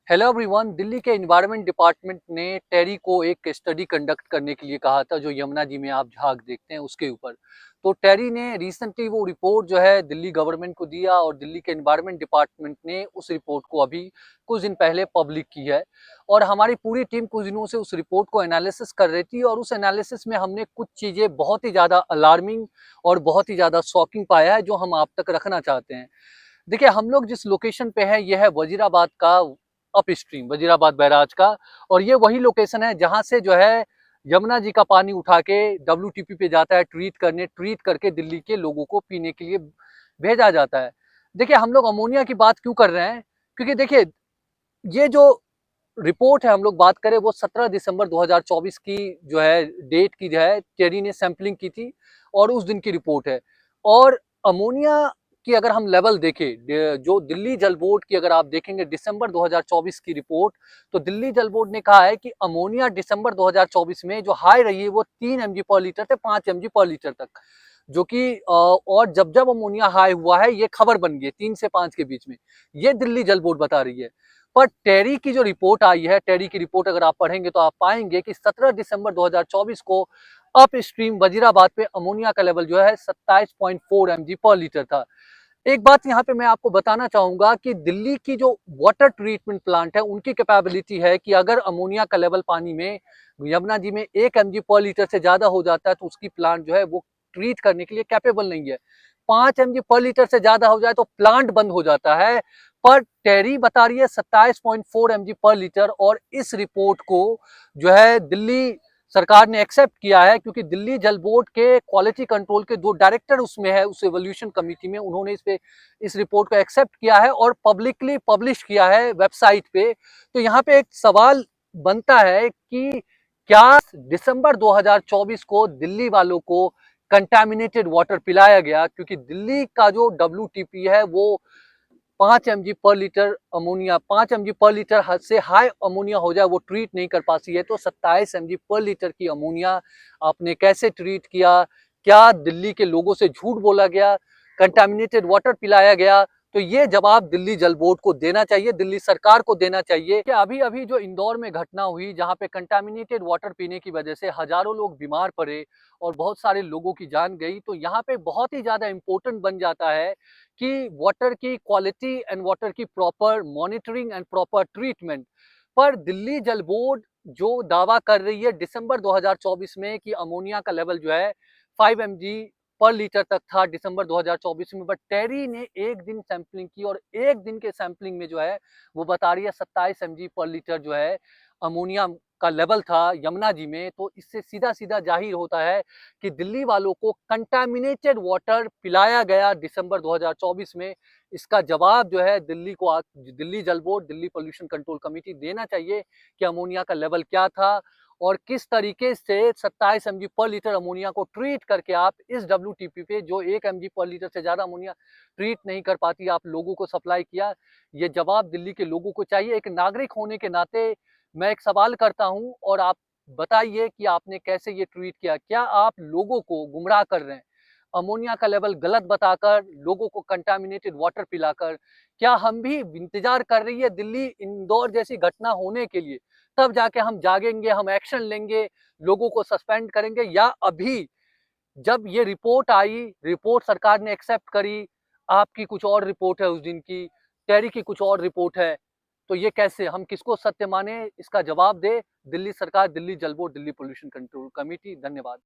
Hello everyone. Delhi के environment department ने टेरी को एक स्टडी कंडक्ट करने के लिए कहा था, जो यमुना जी में आप झाग देखते हैं उसके ऊपर। तो टेरी ने रिसेंटली वो रिपोर्ट जो है दिल्ली गवर्नमेंट को दिया और दिल्ली के एनवायरनमेंट डिपार्टमेंट ने उस रिपोर्ट को अभी कुछ दिन पहले पब्लिक की है। और हमारी पूरी टीम कुछ दिनों से उस रिपोर्ट को एनालिसिस कर रही थी और उस एनालिसिस में हमने कुछ चीज़ें बहुत ही ज़्यादा अलार्मिंग और बहुत ही ज़्यादा शॉकिंग पाया है, जो हम आप तक रखना चाहते हैं। देखिए, हम लोग जिस लोकेशन पे हैं ये है वजीराबाद का अप स्ट्रीम, वजीराबाद बैराज का। और ये वही लोकेशन है जहां से जो है यमुना जी का पानी उठा के डब्ल्यूटीपी पे जाता है, ट्रीट करके दिल्ली के लोगों को पीने के लिए भेजा जाता है। देखिए, हम लोग अमोनिया की बात क्यों कर रहे हैं, क्योंकि देखिए ये जो रिपोर्ट है हम लोग बात करें वो 17 दिसंबर 2024 की जो है डेट की जो है टेरी ने सैंपलिंग की थी और उस दिन की रिपोर्ट है। और अमोनिया की अगर हम लेवल देखें, जो दिल्ली जल बोर्ड की अगर आप देखेंगे दिसंबर 2024 की रिपोर्ट, तो दिल्ली जल बोर्ड ने कहा है कि अमोनिया दिसंबर 2024 में जो हाई रही है वो 3 mg पर लीटर से 5 mg पर लीटर तक, जो कि और जब जब अमोनिया हाई हुआ है ये खबर बन गई 3 से 5 के बीच में, ये दिल्ली जल बोर्ड बता रही है। पर टेरी की जो रिपोर्ट आई है, टेरी की रिपोर्ट अगर आप पढ़ेंगे तो आप पाएंगे कि 17 दिसंबर 2024 को अप स्ट्रीम वजीराबाद पे अमोनिया का लेवल जो है 27.4 mg पर लीटर था। एक बात यहाँ पे मैं आपको बताना चाहूंगा कि दिल्ली की जो वाटर ट्रीटमेंट प्लांट है उनकी कैपेबिलिटी है कि अगर अमोनिया का लेवल पानी में यमुना जी में 1 mg पर लीटर से ज्यादा हो जाता है तो उसकी प्लांट जो है वो ट्रीट करने के लिए कैपेबल नहीं है। 5 mg पर लीटर से ज्यादा हो जाए तो प्लांट बंद हो जाता है। पर टेरी बता रही है 27.4 mg पर लीटर, और इस रिपोर्ट को जो है दिल्ली सरकार ने एक्सेप्ट किया है, क्योंकि दिल्ली जल बोर्ड के क्वालिटी कंट्रोल के 2 डायरेक्टर उसमें है, उस एवोल्यूशन कमेटी में, उन्होंने इस रिपोर्ट को एक्सेप्ट किया है और पब्लिकली पब्लिश किया है वेबसाइट पे। तो यहाँ पे एक सवाल बनता है कि क्या दिसंबर 2024 को दिल्ली वालों को कंटामिनेटेड वाटर पिलाया गया, क्योंकि दिल्ली का जो डब्ल्यूटीपी है वो 5 mg पर लीटर अमोनिया, 5 mg पर लीटर हद से हाई अमोनिया हो जाए वो ट्रीट नहीं कर पाती है। तो 27 mg पर लीटर की अमोनिया आपने कैसे ट्रीट किया? क्या दिल्ली के लोगों से झूठ बोला गया, कंटामिनेटेड वाटर पिलाया गया? तो ये जवाब दिल्ली जल बोर्ड को देना चाहिए, दिल्ली सरकार को देना चाहिए। कि अभी अभी जो इंदौर में घटना हुई जहां पे कंटामिनेटेड वाटर पीने की वजह से हजारों लोग बीमार पड़े और बहुत सारे लोगों की जान गई, तो यहाँ पे बहुत ही ज्यादा इंपॉर्टेंट बन जाता है कि वाटर की क्वालिटी एंड वाटर की proper monitoring and proper treatment. पर दिल्ली जल बोर्ड जो दावा कर रही है दिसंबर 2024 में कि अमोनिया का लेवल जो है 5 mg पर लीटर तक था दिसंबर 2024 में, बट टेरी ने एक दिन सैंपलिंग की और एक दिन के सैंपलिंग में जो है वो बता रही है 27 mg पर लीटर जो है अमोनिया का लेवल था यमुना जी में। तो इससे सीधा सीधा जाहिर होता है कि दिल्ली वालों को कंटामिनेटेड वाटर पिलाया गया दिसंबर 2024 में। इसका जवाब जो है दिल्ली जल board, Delhi pollution control committee देना चाहिए कि अमोनिया का लेवल क्या था और किस तरीके से 27 mg पर लीटर अमोनिया को ट्रीट करके आप इस डब्ल्यूटीपी पे जो 1 mg पर लीटर से ज्यादा अमोनिया ट्रीट नहीं कर पाती आप लोगों को सप्लाई किया। ये जवाब दिल्ली के लोगों को चाहिए। एक नागरिक होने के नाते मैं एक सवाल करता हूं और आप बताइए कि आपने कैसे ये ट्वीट किया? क्या आप लोगों को गुमराह कर रहे हैं अमोनिया का लेवल गलत बताकर, लोगों को कंटामिनेटेड वाटर पिलाकर? क्या हम भी इंतजार कर रही है दिल्ली इंदौर जैसी घटना होने के लिए, तब जाके हम जागेंगे, हम एक्शन लेंगे, लोगों को सस्पेंड करेंगे? या अभी जब ये रिपोर्ट आई, रिपोर्ट सरकार ने एक्सेप्ट करी, आपकी कुछ और रिपोर्ट है उस दिन की, टेरी की कुछ और रिपोर्ट है, तो ये कैसे, हम किसको सत्य माने? इसका जवाब दे दिल्ली सरकार, दिल्ली जल board, Delhi pollution control committee. धन्यवाद।